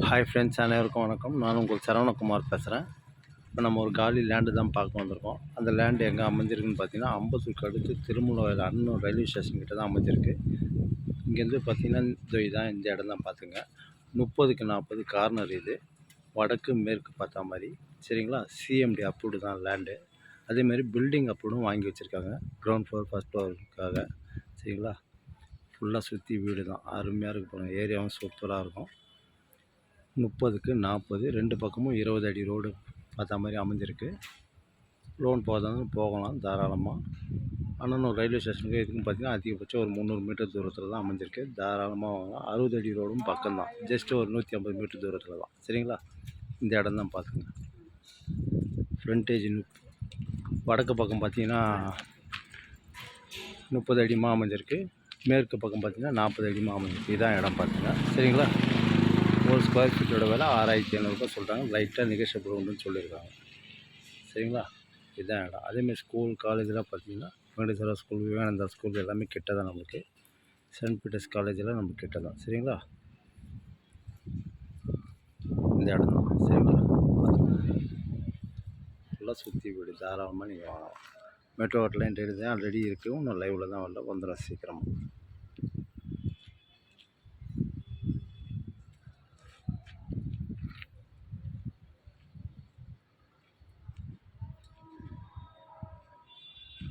Hi friends, அனைவருக்கும் வணக்கம். நான் உங்கள் சரவணகுமார் பேசுகிறேன். இப்போ நம்ம ஒரு காலி லேண்டு தான் பார்க்க வந்திருக்கோம். அந்த லேண்டு எங்கே அமைஞ்சிருக்குன்னு பார்த்தீங்கன்னா, அம்பத்தூருக்கு அடுத்து திருமூலவாயில் அன்னூர் ரயில்வே ஸ்டேஷன் கிட்ட தான் அமைஞ்சிருக்கு. இங்கேருந்து பார்த்தீங்கன்னா இதான் இந்த இடம் தான் பார்த்துங்க. 30க்கு 40 கார்னர் இது. வடக்கு மேற்கு பார்த்தா மாதிரி சரிங்களா. சிஎம்டி அப்ரூவ்டு தான் லேண்டு. அதேமாதிரி பில்டிங் அப்ரூவ்டும் வாங்கி வச்சுருக்காங்க. கிரவுண்ட் ஃப்ளோர் ஃபஸ்ட் ஃப்ளோருக்காக சரிங்களா. ஃபுல்லாக சுற்றி வீடு தான். அருமையாக இருக்கு பாருங்கள். ஏரியாவும் சூப்பராக இருக்கும். 30க்கு 40 2 பக்கமும் 20 அடி ரோடு பார்த்த மாதிரி அமைஞ்சிருக்கு. லோன் போகிறதாலும் போகலாம் தாராளமாக. அண்ணனூர் ரயில்வே ஸ்டேஷனுக்கு இதுக்கும் பார்த்திங்கன்னா அதிகபட்சம் ஒரு 300 மீட்டர் தூரத்தில் தான் அமைஞ்சிருக்கு. தாராளமாக வாங்கலாம். 60 அடி ரோடும் பக்கம் தான். ஜஸ்ட்டு ஒரு 150 மீட்டர் தூரத்தில் தான் சரிங்களா. இந்த இடம் தான் பார்த்துங்க. ஃப்ரண்டேஜ் வடக்கு பக்கம் பார்த்திங்கன்னா 30 அடிமா அமைஞ்சிருக்கு. மேற்கு பக்கம் பார்த்திங்கன்னா 40 அடிமா அமைஞ்சிருக்கு. இதான் இடம் பார்த்துங்க சரிங்களா. ஒரு ஸ்கொயர் ஃபீட்டோட விலை 6500 சொல்கிறாங்க. லைட்டாக நெகோஷியபிள் உண்டுன்னு சொல்லியிருக்காங்க சரிங்களா. இதுதான் இடம். அதேமாதிரி ஸ்கூல் காலேஜெலாம் பார்த்தீங்கன்னா வெங்கடேஸ்வரா ஸ்கூல், விவேகானந்தா ஸ்கூல் எல்லாமே கிட்ட தான் நம்மளுக்கு. சென்ட் பீட்டர்ஸ் காலேஜெல்லாம் நமக்கு கிட்ட தான் சரிங்களா. இந்த இடம் தான் சரிங்களா. ஃபுல்லாக சுற்றி வீடு தாராளமாக நீங்கள் வாங்கலாம். மெட்ரோ லைன் ரெடி தான், ரெடி இருக்குது. இன்னும் லைவில் தான் வரல, வந்துடும் சீக்கிரமாக.